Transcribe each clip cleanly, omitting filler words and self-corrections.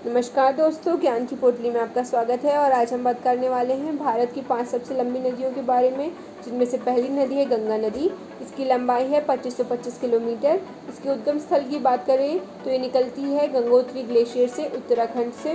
नमस्कार दोस्तों, ज्ञान की पोटली में आपका स्वागत है। और आज हम बात करने वाले हैं भारत की 5 सबसे लंबी नदियों के बारे में, जिनमें से पहली नदी है गंगा नदी। इसकी लंबाई है 2525 किलोमीटर। इसके उद्गम स्थल की बात करें तो ये निकलती है गंगोत्री ग्लेशियर से, उत्तराखंड से।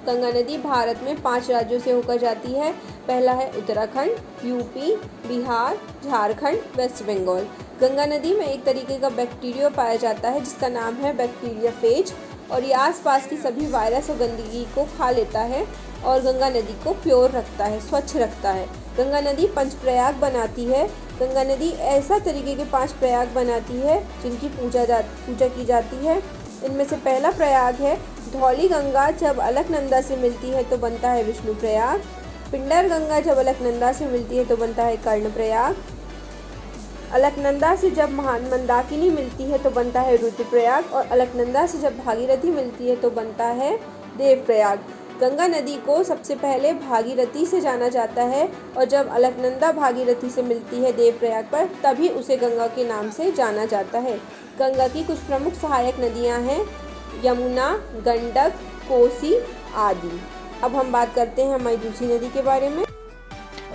गंगा नदी भारत में 5 राज्यों से होकर जाती है। पहला है उत्तराखंड, यूपी, बिहार, झारखंड, वेस्ट बंगाल। गंगा नदी में एक तरीके का बैक्टीरिया पाया जाता है जिसका नाम है बैक्टीरियाफेज, और ये आसपास की सभी वायरस और गंदगी को खा लेता है और गंगा नदी को प्योर रखता है, स्वच्छ रखता है। गंगा नदी पंचप्रयाग बनाती है। गंगा नदी ऐसा तरीके के 5 प्रयाग बनाती है जिनकी पूजा की जाती है। इनमें से पहला प्रयाग है धौली गंगा। जब अलकनंदा से मिलती है तो बनता है विष्णु प्रयाग। पिंडर गंगा जब अलकनंदा से मिलती है तो बनता है कर्ण प्रयाग। अलकनंदा से जब मंदाकिनी मिलती है तो बनता है रुद्रप्रयाग, और अलकनंदा से जब भागीरथी मिलती है तो बनता है देवप्रयाग। गंगा नदी को सबसे पहले भागीरथी से जाना जाता है, और जब अलकनंदा भागीरथी से मिलती है देवप्रयाग पर, तभी उसे गंगा के नाम से जाना जाता है। गंगा की कुछ प्रमुख सहायक नदियां हैं यमुना, गंडक, कोसी आदि। अब हम बात करते हैं हमारी दूसरी नदी के बारे में।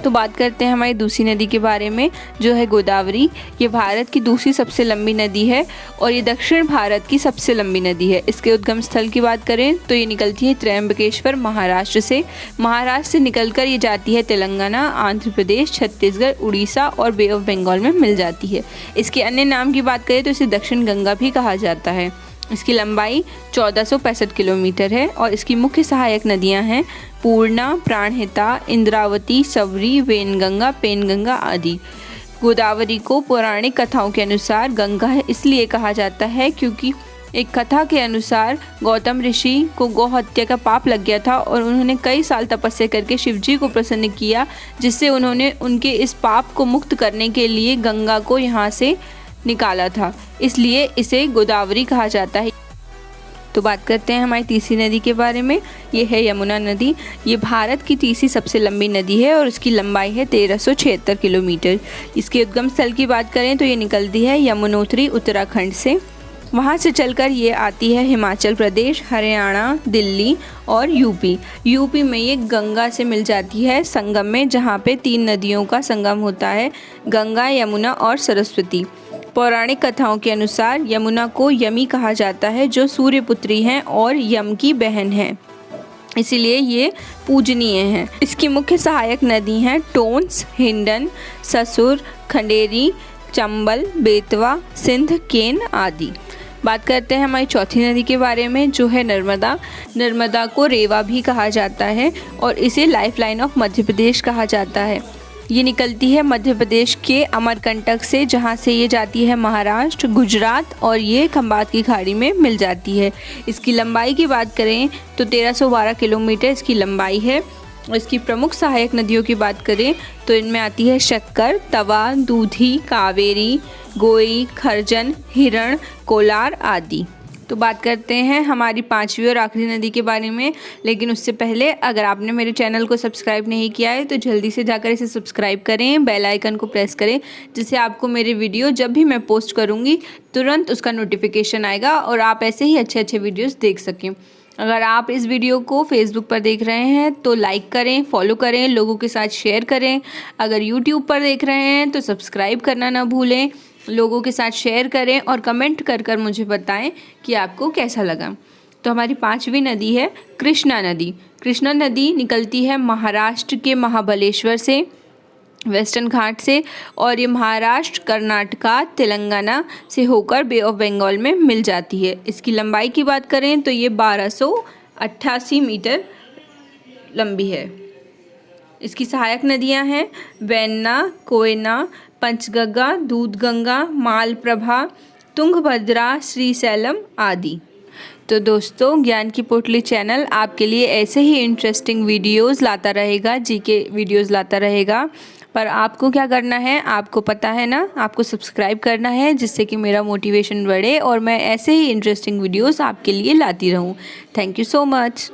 तो बात करते हैं हमारी दूसरी नदी के बारे में, जो है गोदावरी। ये भारत की दूसरी सबसे लंबी नदी है और ये दक्षिण भारत की सबसे लंबी नदी है। इसके उद्गम स्थल की बात करें तो ये निकलती है त्र्यंबकेश्वर, महाराष्ट्र से। महाराष्ट्र से निकलकर ये जाती है तेलंगाना, आंध्र प्रदेश, छत्तीसगढ़, उड़ीसा और बे ऑफ बंगाल में मिल जाती है। इसके अन्य नाम की बात करें तो इसे दक्षिण गंगा भी कहा जाता है। इसकी लंबाई 1465 किलोमीटर है और इसकी मुख्य सहायक नदियां हैं पूर्णा, प्राणहिता, इंद्रावती, सवरी, वेनगंगा, पेनगंगा आदि। गोदावरी को पौराणिक कथाओं के अनुसार गंगा इसलिए कहा जाता है क्योंकि एक कथा के अनुसार गौतम ऋषि को गौ हत्या का पाप लग गया था और उन्होंने कई साल तपस्या करके शिवजी को प्रसन्न किया, जिससे उन्होंने उनके इस पाप को मुक्त करने के लिए गंगा को यहाँ से निकाला था, इसलिए इसे गोदावरी कहा जाता है। तो बात करते हैं हमारी तीसरी नदी के बारे में। ये है यमुना नदी। ये भारत की तीसरी सबसे लंबी नदी है और इसकी लंबाई है 1376 किलोमीटर। इसके उद्गम स्थल की बात करें तो ये निकलती है यमुनोत्री, उत्तराखंड से। वहाँ से चलकर ये आती है हिमाचल प्रदेश, हरियाणा, दिल्ली और यूपी में ये गंगा से मिल जाती है संगम में, जहाँ पे 3 नदियों का संगम होता है, गंगा, यमुना और सरस्वती। पौराणिक कथाओं के अनुसार यमुना को यमी कहा जाता है, जो सूर्यपुत्री हैं और यम की बहन है, इसीलिए ये पूजनीय है। इसकी मुख्य सहायक नदी हैं टोंस, हिंडन, ससुर, खंडेरी, चंबल, बेतवा, सिंध, केन आदि। बात करते हैं हमारी चौथी नदी के बारे में, जो है नर्मदा। नर्मदा को रेवा भी कहा जाता है और इसे लाइफलाइन ऑफ मध्य प्रदेश कहा जाता है। ये निकलती है मध्य प्रदेश के अमरकंटक से, जहाँ से ये जाती है महाराष्ट्र, गुजरात और ये खंबात की खाड़ी में मिल जाती है। इसकी लंबाई की बात करें तो 1312 किलोमीटर इसकी लंबाई है। और इसकी प्रमुख सहायक नदियों की बात करें तो इनमें आती है शक्कर, तवा, दूधी, कावेरी, गोई, खरजन, हिरण, कोलार आदि। तो बात करते हैं हमारी 5वीं और आखिरी नदी के बारे में, लेकिन उससे पहले अगर आपने मेरे चैनल को सब्सक्राइब नहीं किया है तो जल्दी से जाकर इसे सब्सक्राइब करें, बेल आइकन को प्रेस करें, जिससे आपको मेरे वीडियो जब भी मैं पोस्ट करूँगी तुरंत उसका नोटिफिकेशन आएगा और आप ऐसे ही अच्छे अच्छे वीडियोज़ देख सकें। अगर आप इस वीडियो को फेसबुक पर देख रहे हैं तो लाइक करें, फॉलो करें, लोगों के साथ शेयर करें। अगर यूट्यूब पर देख रहे हैं तो सब्सक्राइब करना ना भूलें, लोगों के साथ शेयर करें और कमेंट कर मुझे बताएं कि आपको कैसा लगा। तो हमारी 5वीं नदी है कृष्णा नदी। कृष्णा नदी निकलती है महाराष्ट्र के महाबलेश्वर से, वेस्टर्न घाट से, और ये महाराष्ट्र, कर्नाटका, तेलंगाना से होकर बे ऑफ बंगाल में मिल जाती है। इसकी लंबाई की बात करें तो ये 1288 मीटर लंबी है। इसकी सहायक नदियां हैं वेन्ना, कोयना, पंचगंगा, दूधगंगा, मालप्रभा, तुंगभद्रा, श्रीशैलम आदि। तो दोस्तों, ज्ञान की पोटली चैनल आपके लिए ऐसे ही इंटरेस्टिंग वीडियोस लाता रहेगा, जीके वीडियोस लाता रहेगा। पर आपको क्या करना है, आपको पता है ना, आपको सब्सक्राइब करना है, जिससे कि मेरा मोटिवेशन बढ़े और मैं ऐसे ही इंटरेस्टिंग वीडियोस आपके लिए लाती रहूं। Thank you so much.